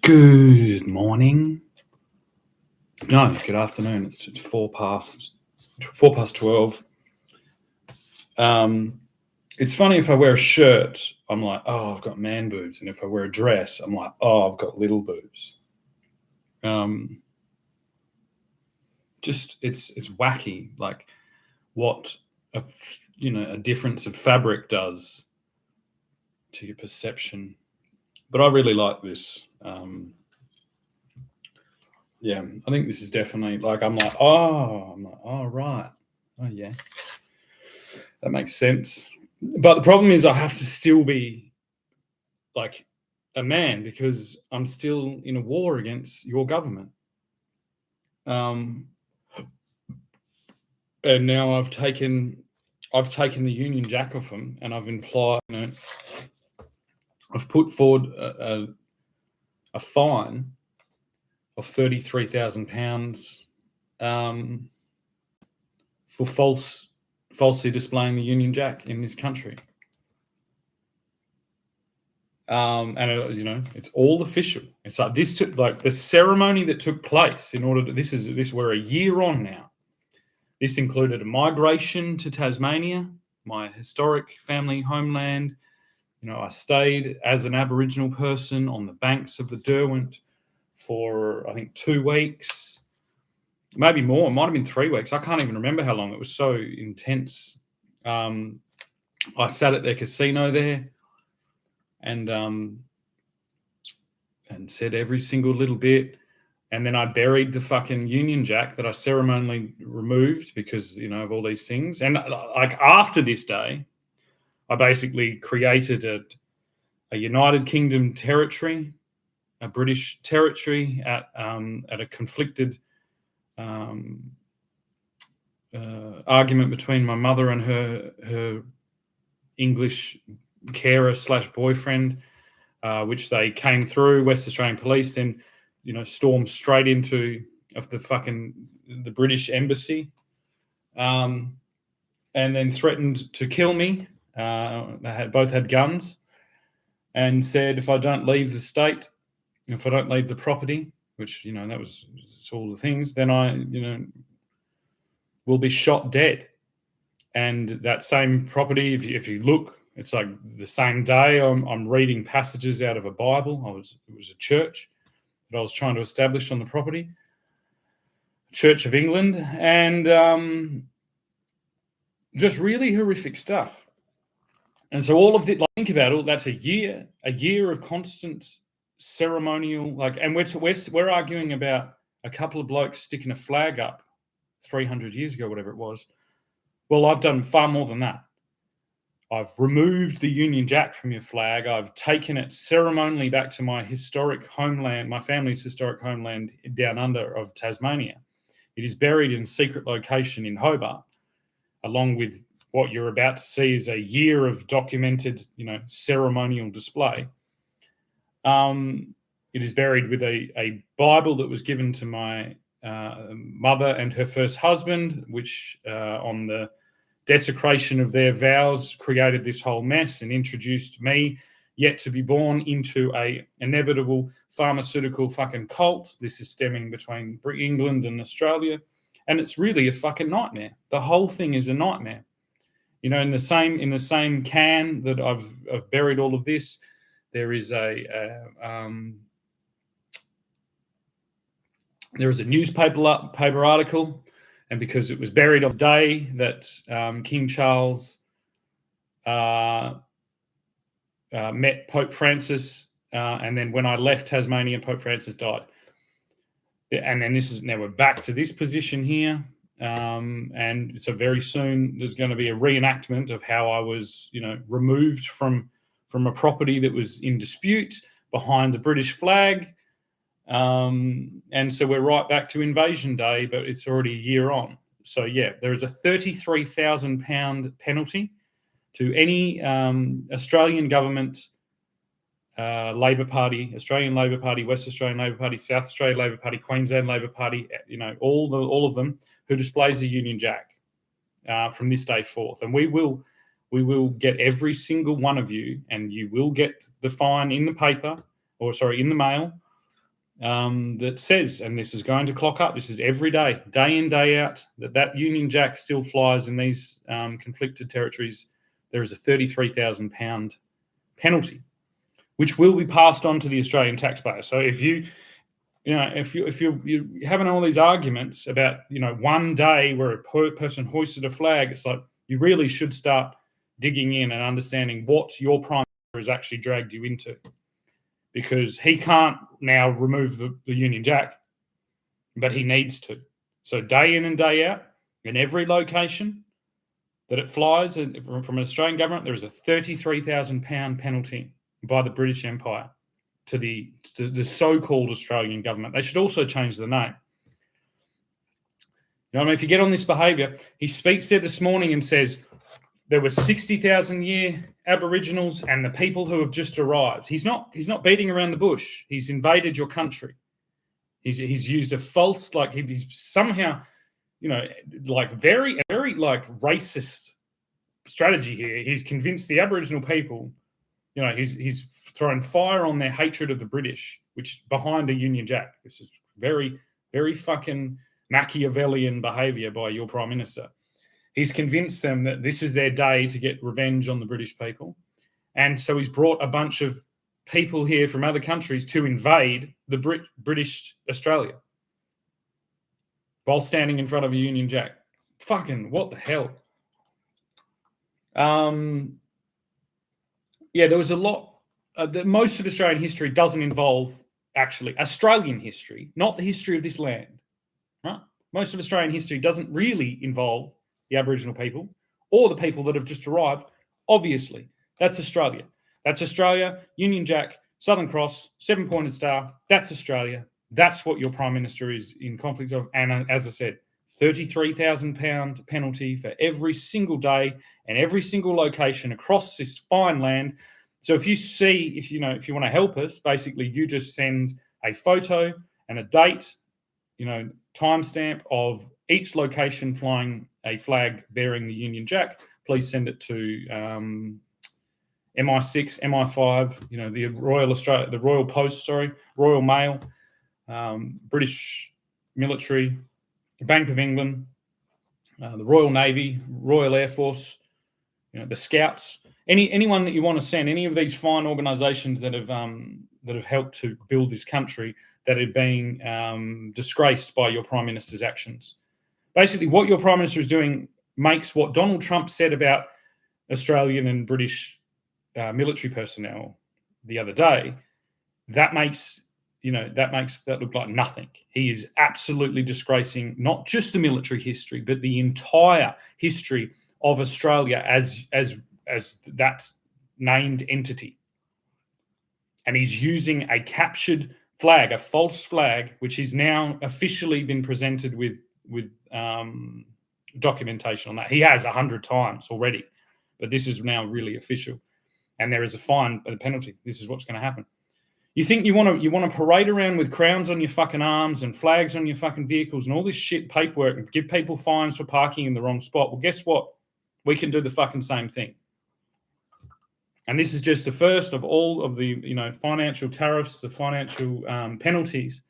Good morning. No, good afternoon. It's 4 past 12. It's funny, if I wear a shirt, I'm like, oh, I've got man boobs, and if I wear a dress, I'm like, oh, I've got little boobs. It's wacky, like what a difference of fabric does to your perception. But I really like this. Yeah, I think this is definitely I'm like, oh, right. Oh, yeah. That makes sense. But the problem is I have to still be like a man because I'm still in a war against your government. And now I've taken the Union Jack off them, and I've I've put forward a fine of £33,000 for falsely displaying the Union Jack in this country. And it's all official. It's like this took the ceremony that took place in order to we're a year on now. This included a migration to Tasmania, my historic family homeland. I stayed as an Aboriginal person on the banks of the Derwent for, I think, 2 weeks, maybe more. It might have been 3 weeks. I can't even remember how long. It was so intense. I sat at their casino there and said every single little bit. And then I buried the fucking Union Jack that I ceremonially removed because, of all these things. And after this day, I basically created a United Kingdom territory, a British territory at a conflicted argument between my mother and her English carer / boyfriend, which they came through. West Australian Police then, stormed straight into the British embassy, and then threatened to kill me. They both had guns, and said if I don't leave the state, if I don't leave the property, which that was all the things, then I will be shot dead. And that same property, if you look, it's like the same day I'm reading passages out of a Bible. It was a church that I was trying to establish on the property, Church of England, and just really horrific stuff. And so all of it, think about it, that's a year of constant ceremonial, and we're arguing about a couple of blokes sticking a flag up 300 years ago, whatever it was. Well, I've done far more than that. I've removed the Union Jack from your flag. I've taken it ceremonially back to my historic homeland, my family's historic homeland down under of Tasmania. It is buried in a secret location in Hobart, along with what you're about to see is a year of documented, ceremonial display. It is buried with a Bible that was given to my mother and her first husband, which on the desecration of their vows created this whole mess and introduced me, yet to be born, into a inevitable pharmaceutical fucking cult. This is stemming between England and Australia, and it's really a fucking nightmare. The whole thing is a nightmare. In the same can that I've buried all of this, there is a newspaper article. And because it was buried on the day that King Charles met Pope Francis, and then when I left Tasmania, Pope Francis died. And then now we're back to this position here. And so very soon there's going to be a reenactment of how I was, removed from a property that was in dispute behind the British flag. And so we're right back to Invasion Day, but it's already a year on. So, yeah, there is a £33,000 penalty to any Australian government, Labor Party, Australian Labor Party, West Australian Labor Party, South Australian Labor Party, Queensland Labor Party, all of them who displays the Union Jack from this day forth. And we will get every single one of you, and you will get the fine in the mail. that says, and this is going to clock up, this is every day, day in, day out, that Union Jack still flies in these conflicted territories. There is a £33,000 penalty, which will be passed on to the Australian taxpayer. So if you're having all these arguments about, one day where a person hoisted a flag, it's like you really should start digging in and understanding what your prime minister has actually dragged you into, because he can't now remove the Union Jack, but he needs to. So day in and day out, in every location that it flies from an Australian government, there is a £33,000 penalty by the British Empire to the so-called Australian government. They should also change the name. If you get on this behaviour, he speaks there this morning and says there were 60,000-year Aboriginals and the people who have just arrived. He's not beating around the bush. He's invaded your country. He's used a false, he's somehow, very, very racist strategy here. He's convinced the Aboriginal people, he's thrown fire on their hatred of the British, which behind a Union Jack. This is very, very fucking Machiavellian behaviour by your Prime Minister. He's convinced them that this is their day to get revenge on the British people. And so he's brought a bunch of people here from other countries to invade the British Australia while standing in front of a Union Jack. Fucking what the hell? There was a lot. Most of Australian history doesn't involve actually Australian history, not the history of this land. Right? Most of Australian history doesn't really involve the Aboriginal people or the people that have just arrived. Obviously, that's Australia. That's Australia, Union Jack, Southern Cross, 7-pointed star. That's Australia. That's what your Prime Minister is in conflict of. And as I said, £33,000 penalty for every single day and every single location across this fine land. So if you want to help us, basically you just send a photo and a date, timestamp of each location flying a flag bearing the Union Jack. Please send it to MI6, MI5, the Royal Post, Royal Mail, British military, the Bank of England, the Royal Navy, Royal Air Force, the Scouts, anyone that you want to send, any of these fine organisations that have helped to build this country that are being disgraced by your Prime Minister's actions. Basically, what your Prime Minister is doing makes what Donald Trump said about Australian and British military personnel the other day, that makes that look like nothing. He is absolutely disgracing not just the military history, but the entire history of Australia as that named entity. And he's using a captured flag, a false flag, which is now officially been presented with documentation on that. He has 100 times already, but this is now really official. And there is a fine and a penalty. This is what's going to happen. You think you want to parade around with crowns on your fucking arms and flags on your fucking vehicles and all this shit paperwork and give people fines for parking in the wrong spot? Well, guess what? We can do the fucking same thing. And this is just the first of all of the financial tariffs, the financial penalties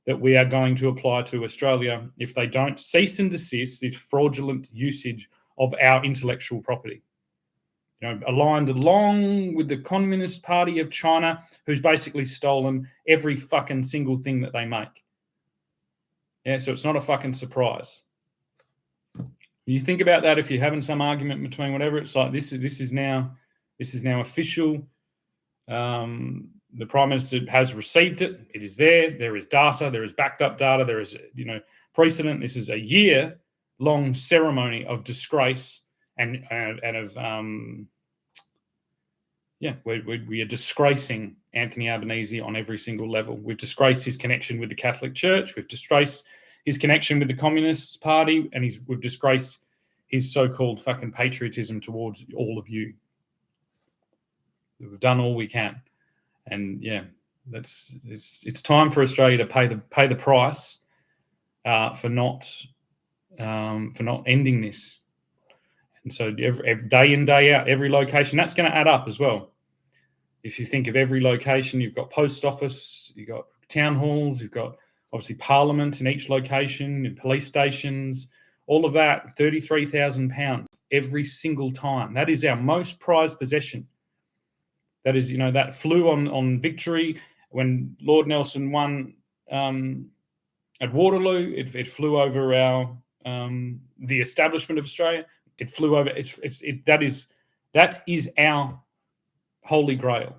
that we are going to apply to Australia if they don't cease and desist this fraudulent usage of our intellectual property. Aligned along with the Communist Party of China, who's basically stolen every fucking single thing that they make. Yeah, so it's not a fucking surprise. You think about that if you're having some argument between whatever, it's like this is now official. The Prime Minister has received it. It is there. There is data. There is backed up data. There is precedent. This is a year-long ceremony of disgrace. And we are disgracing Anthony Albanese on every single level. We've disgraced his connection with the Catholic Church. We've disgraced his connection with the Communist Party, and we've disgraced his so-called fucking patriotism towards all of you. We've done all we can, and it's time for Australia to pay the price for not ending this. And so every day in, day out, every location, that's going to add up as well. If you think of every location, you've got post office, you've got town halls, you've got obviously Parliament in each location, and police stations, all of that, £33,000 every single time. That is our most prized possession. That is, that flew on Victory when Lord Nelson won at Waterloo. It flew over the establishment of Australia. It flew over. That is our holy grail,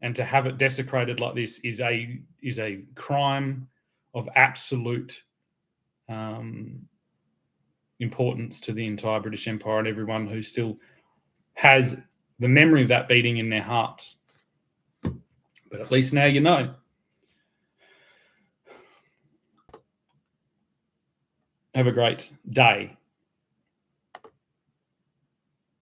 and to have it desecrated like this is a crime of absolute importance to the entire British Empire and everyone who still has the memory of that beating in their hearts. But at least now you know. Have a great day.